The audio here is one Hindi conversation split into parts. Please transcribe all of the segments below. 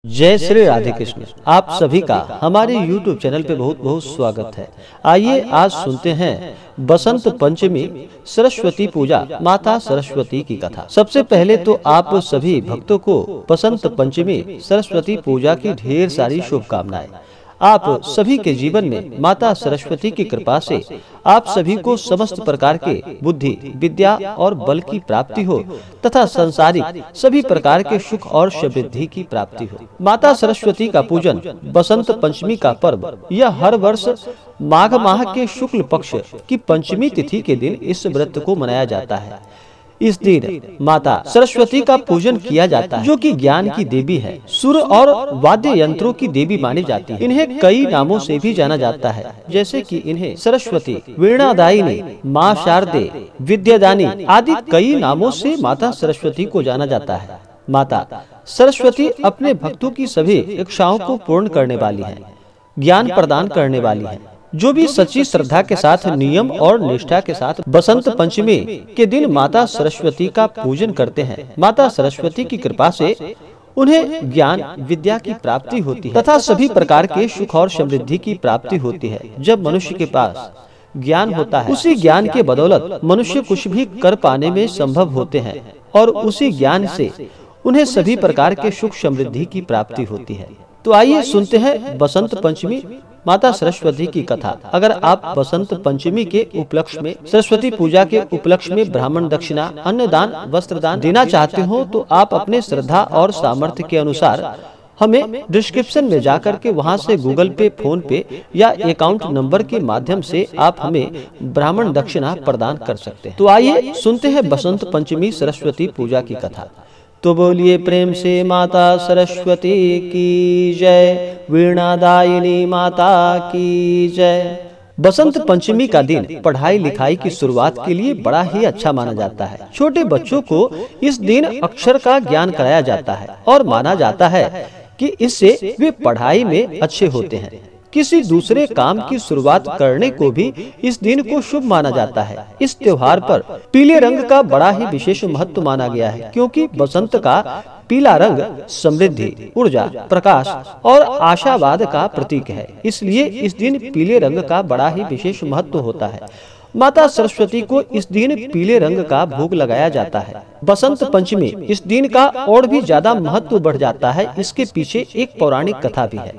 जय श्री राधे कृष्ण। आप सभी का हमारे YouTube चैनल पे बहुत बहुत स्वागत है। आइए आज सुनते हैं बसंत पंचमी सरस्वती पूजा माता सरस्वती की कथा। सबसे पहले तो आप सभी भक्तों को बसंत पंचमी सरस्वती पूजा की ढेर सारी शुभकामनाएं। आप सभी के जीवन में माता सरस्वती की कृपा से आप सभी को समस्त प्रकार के बुद्धि, विद्या और बल की प्राप्ति हो तथा संसारिक सभी प्रकार के सुख और समृद्धि की प्राप्ति हो। माता सरस्वती का पूजन बसंत पंचमी का पर्व यह हर वर्ष माघ माह के शुक्ल पक्ष की पंचमी तिथि के दिन इस व्रत को मनाया जाता है। इस दिन माता सरस्वती का पूजन किया जाता है, जो कि ज्ञान की देवी है, सुर और वाद्य यंत्रों की देवी मानी जाती है। इन्हें कई नामों से भी जाना जाता है, जैसे कि इन्हें सरस्वती, वीणादायिनी, माँ शारदे, विद्यादानी आदि कई नामों से माता सरस्वती को जाना जाता है। माता सरस्वती अपने भक्तों की सभी इच्छाओं को पूर्ण करने वाली है, ज्ञान प्रदान करने वाली है। जो भी सच्ची श्रद्धा के साथ नियम और निष्ठा के साथ बसंत पंचमी के दिन माता सरस्वती का पूजन करते हैं, माता सरस्वती की कृपा से उन्हें ज्ञान विद्या की प्राप्ति होती है तथा सभी प्रकार के सुख और समृद्धि की प्राप्ति होती है। जब मनुष्य के पास ज्ञान होता है, उसी ज्ञान के बदौलत मनुष्य कुछ भी कर पाने में संभव होते हैं और उसी ज्ञान से उन्हें सभी प्रकार के सुख समृद्धि की प्राप्ति होती है। तो आइए सुनते हैं बसंत पंचमी माता सरस्वती की कथा। अगर आप बसंत पंचमी के उपलक्ष्य में, सरस्वती पूजा के उपलक्ष्य में ब्राह्मण दक्षिणा, अन्नदान, वस्त्रदान देना चाहते हो तो आप अपने श्रद्धा और सामर्थ्य के अनुसार हमें डिस्क्रिप्शन में जाकर के वहां से गूगल पे, फोन पे या अकाउंट नंबर के माध्यम से आप हमें ब्राह्मण दक्षिणा प्रदान कर सकते हैं। तो आइए सुनते हैं बसंत पंचमी सरस्वती पूजा की कथा। तो बोलिए प्रेम से माता सरस्वती की जय, वीणादायिनी माता की जय। बसंत पंचमी का दिन पढ़ाई लिखाई की शुरुआत के लिए बड़ा ही अच्छा माना जाता है। छोटे बच्चों को इस दिन अक्षर का ज्ञान कराया जाता है और माना जाता है कि इससे वे पढ़ाई में अच्छे होते हैं। किसी दूसरे काम की शुरुआत करने को भी इस दिन को शुभ माना जाता है। इस त्योहार पर पीले रंग का बड़ा ही विशेष महत्व माना गया है, क्योंकि बसंत का पीला रंग समृद्धि, ऊर्जा, प्रकाश और आशावाद का प्रतीक है। इसलिए इस दिन पीले रंग का बड़ा ही विशेष महत्व होता है। माता सरस्वती को इस दिन पीले रंग का भोग लगाया जाता है। बसंत पंचमी इस दिन का और भी ज्यादा महत्व बढ़ जाता है। इसके पीछे एक पौराणिक कथा भी है,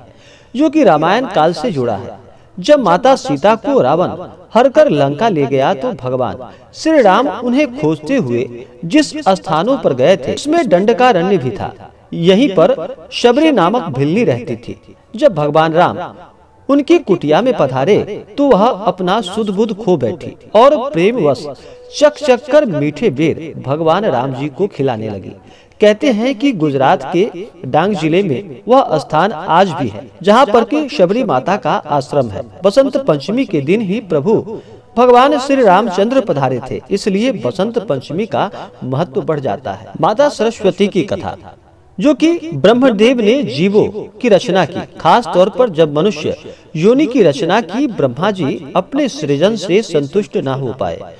जो कि रामायण काल से जुड़ा है। जब माता सीता को रावण हर कर लंका ले गया तो भगवान श्री राम उन्हें खोजते हुए जिस स्थानों पर गए थे, उसमें दंडकारण्य भी था। यहीं पर शबरी नामक भिल्ली रहती थी। जब भगवान राम उनकी कुटिया में पधारे तो वह अपना सुध बुध खो बैठी और प्रेमवश चक चक कर मीठे बेर भगवान राम जी को खिलाने लगी। कहते हैं कि गुजरात के डांग जिले में वह स्थान आज भी है, जहाँ पर कि शबरी माता का आश्रम है। बसंत पंचमी के दिन ही प्रभु भगवान श्री रामचंद्र पधारे थे, इसलिए बसंत पंचमी का महत्व बढ़ जाता है। माता सरस्वती की कथा, जो कि ब्रह्मदेव ने जीवों की रचना की, खास तौर पर जब मनुष्य योनि की रचना की, ब्रह्मा जी अपने सृजन से संतुष्ट न हो पाए।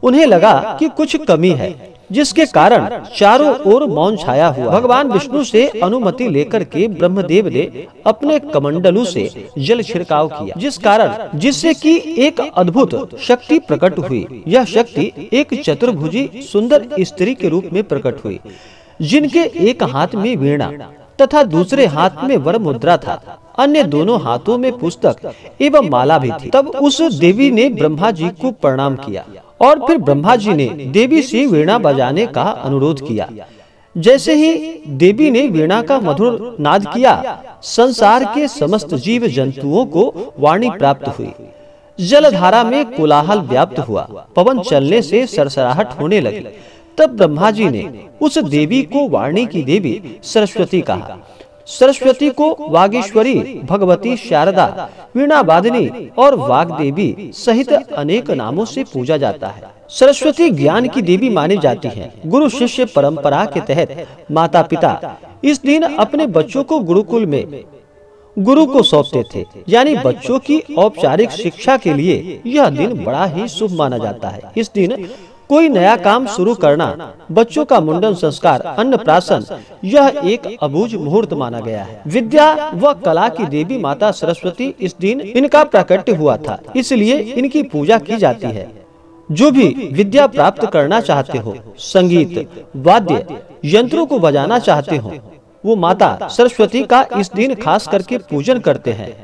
उन्हें लगा कि कुछ कमी है, जिसके कारण चारों ओर मौन छाया हुआ। भगवान विष्णु से अनुमति लेकर के ब्रह्मदेव ने अपने कमंडलू से जल छिड़काव किया, जिससे कि एक अद्भुत शक्ति प्रकट हुई। यह शक्ति एक चतुर्भुजी सुंदर स्त्री के रूप में प्रकट हुई, जिनके एक हाथ में वीणा तथा दूसरे हाथ में वर मुद्रा था, अन्य दोनों हाथों में पुस्तक एवं माला भी थी। तब उस देवी ने ब्रह्मा जी को प्रणाम किया और फिर ब्रह्मा जी ने देवी से वीणा बजाने का अनुरोध किया। जैसे ही देवी ने वीणा का मधुर नाद किया, संसार के समस्त जीव जंतुओं को वाणी प्राप्त हुई। जलधारा में कोलाहल व्याप्त हुआ, पवन चलने से सरसराहट होने लगी। तब ब्रह्मा जी ने उस देवी को वाणी की देवी सरस्वती कहा। सरस्वती को वागीश्वरी, भगवती, शारदा, वीणा वादिनी और वाग देवी सहित अनेक नामों से पूजा जाता है। सरस्वती ज्ञान की देवी मानी जाती है। गुरु शिष्य परंपरा के तहत माता पिता इस दिन अपने बच्चों को गुरुकुल में गुरु को सौंपते थे, यानी बच्चों की औपचारिक शिक्षा के लिए यह दिन बड़ा ही शुभ माना जाता है। इस दिन कोई नया काम शुरू करना, बच्चों का मुंडन संस्कार, अन्नप्राशन, यह एक अबूझ मुहूर्त माना गया है। विद्या व कला की देवी माता सरस्वती इस दिन इनका प्राकट्य हुआ था, इसलिए इनकी पूजा की जाती है। जो भी विद्या प्राप्त करना चाहते हो, संगीत, वाद्य यंत्रों को बजाना चाहते हो, वो माता सरस्वती का इस दिन खास करके पूजन करते हैं।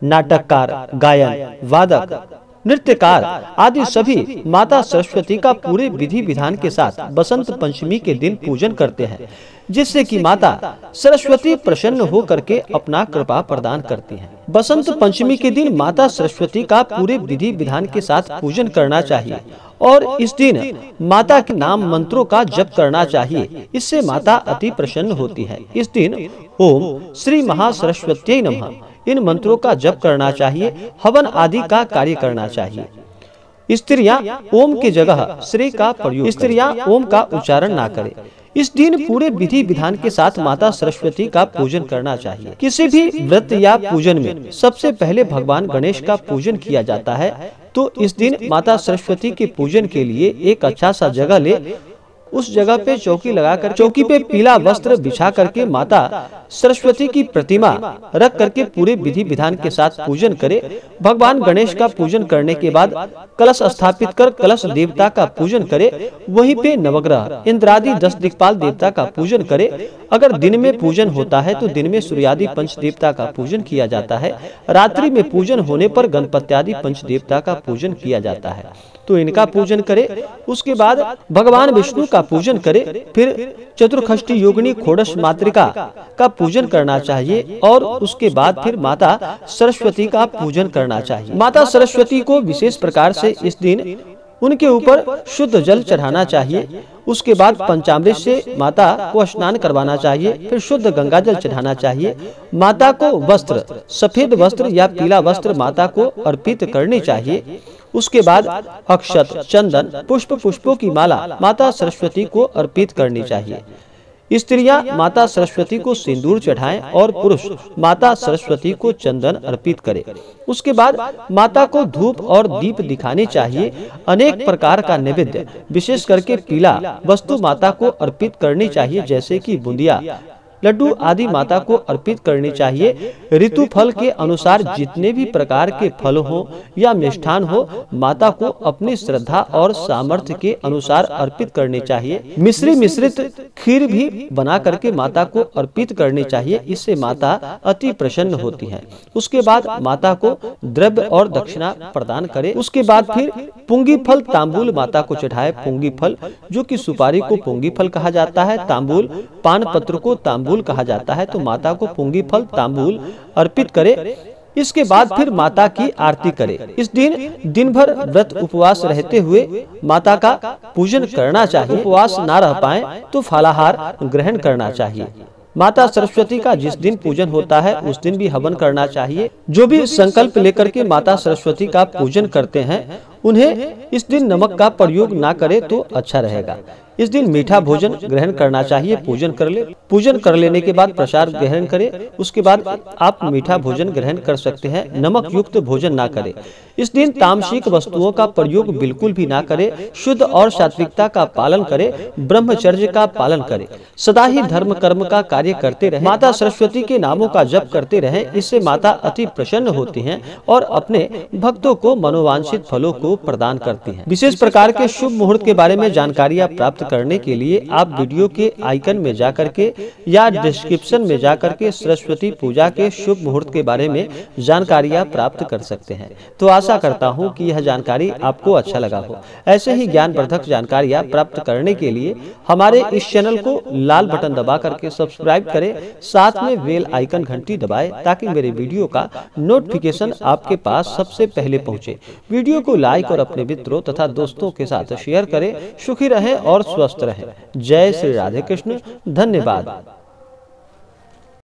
नाटककार, गायन, वादक, नृत्यकार आदि सभी माता सरस्वती का पूरे विधि विधान के साथ बसंत पंचमी के दिन पूजन करते हैं, जिससे कि माता सरस्वती प्रसन्न हो करके अपना कृपा प्रदान करती हैं। बसंत पंचमी के दिन माता सरस्वती का पूरे विधि विधान के साथ पूजन करना चाहिए और इस दिन माता के नाम मंत्रों का जप करना चाहिए। इससे माता अति प्रसन्न होती है। इस दिन ओम श्री महासरस्वती नमः इन मंत्रों का जप करना चाहिए। हवन आदि का कार्य करना चाहिए। स्त्रियां ओम की जगह श्री का प्रयोग, स्त्रियां ओम का उच्चारण ना करें। इस दिन पूरे विधि विधान के साथ माता सरस्वती का पूजन करना चाहिए। किसी भी व्रत या पूजन में सबसे पहले भगवान गणेश का पूजन किया जाता है, तो इस दिन माता सरस्वती के पूजन के लिए एक अच्छा सा जगह ले, उस जगह पे चौकी लगाकर, चौकी पे पीला वस्त्र बिछा करके माता सरस्वती की प्रतिमा रख करके पूरे विधि विधान के साथ पूजन करे। भगवान गणेश का पूजन करने के बाद कलश स्थापित कर कलश देवता का पूजन करे। वहीं पे नवग्रह, इंद्रादि 10 दिक्पाल देवता का पूजन करे। अगर दिन में पूजन होता है तो दिन में सूर्यादि पंच देवता का पूजन किया जाता है। रात्रि में पूजन होने पर गणपत्यादि पंच देवता का पूजन किया जाता है, तो इनका पूजन करे। उसके बाद भगवान विष्णु का पूजन करे। फिर चतुर्षष्ठी योगिनी खोड़स मातृका का पूजन करना चाहिए और उसके बाद फिर माता सरस्वती का पूजन करना चाहिए। माता सरस्वती को विशेष प्रकार से इस दिन उनके ऊपर शुद्ध जल चढ़ाना चाहिए। उसके बाद पंचामृत से माता को स्नान करवाना चाहिए। फिर शुद्ध गंगा जल चढ़ाना चाहिए। माता को वस्त्र, सफेद वस्त्र या पीला वस्त्र माता को अर्पित करनी चाहिए। उसके बाद अक्षत, चंदन, पुष्पों की माला माता सरस्वती को अर्पित करनी चाहिए। स्त्रियां माता सरस्वती को सिंदूर चढ़ाएं और पुरुष माता सरस्वती को चंदन अर्पित करें। उसके बाद माता को धूप और दीप दिखाने चाहिए। अनेक प्रकार का नैवेद्य विशेष करके पीला वस्तु माता को अर्पित करनी चाहिए, जैसे कि बूंदिया, लड्डू आदि माता को अर्पित करनी चाहिए। ऋतु फल के अनुसार जितने भी प्रकार के फल हो या मिष्ठान हो, माता को अपनी श्रद्धा और सामर्थ्य के अनुसार अर्पित करने चाहिए। मिश्रित खीर भी बना करके माता को अर्पित करनी चाहिए। इससे माता अति प्रसन्न होती है। उसके बाद माता को द्रव्य और दक्षिणा प्रदान करे। उसके बाद फिर पुंगी फल तांबूल माता को चढ़ाए। पुंगी फल जो कि सुपारी को पुंगी फल कहा जाता है, तांबूल पान पत्र को तांबूल कहा जाता है, तो माता को पुंगी फल तांबूल अर्पित करे। इसके बाद फिर माता की आरती करे। इस दिन भर व्रत उपवास रहते हुए माता का पूजन करना चाहिए। उपवास ना रह पाए तो फलाहार ग्रहण करना चाहिए। माता सरस्वती का जिस दिन पूजन होता है उस दिन भी हवन करना चाहिए। जो भी संकल्प लेकर के माता सरस्वती का पूजन करते हैं, उन्हें इस दिन नमक का प्रयोग ना करे तो अच्छा रहेगा। इस दिन मीठा भोजन ग्रहण करना चाहिए। पूजन कर लेने के बाद प्रसाद ग्रहण करें। उसके बाद आप मीठा भोजन ग्रहण कर सकते हैं। नमक युक्त भोजन ना करें। इस दिन तामसिक वस्तुओं का प्रयोग बिल्कुल भी ना करें। शुद्ध और सात्विकता का पालन करें। ब्रह्मचर्य का पालन करें। सदा ही धर्म कर्म का कार्य करते रहें। माता सरस्वती के नामों का जप करते रहें। इससे माता अति प्रसन्न होती हैं और अपने भक्तों को मनोवांछित फलों को प्रदान करती हैं। विशेष प्रकार के शुभ मुहूर्त के बारे में जानकारियां प्राप्त करने के लिए आप वीडियो के आइकन में जाकर के या डिस्क्रिप्शन में जाकर के सरस्वती पूजा के शुभ मुहूर्त के बारे में जानकारियां प्राप्त कर सकते हैं। तो आशा करता हूं कि यह जानकारी आपको अच्छा लगा हो। ऐसे ही ज्ञानवर्धक जानकारियां प्राप्त करने के लिए हमारे इस चैनल को लाल बटन दबा करके सब्सक्राइब करें। साथ में बेल आइकन घंटी दबाएं ताकि मेरे वीडियो का नोटिफिकेशन आपके पास सबसे पहले पहुंचे। वीडियो को लाइक और अपने मित्रों तथा दोस्तों के साथ शेयर करें। सुखी रहें और स्वस्थ रहें। जय श्री राधे कृष्ण। धन्यवाद।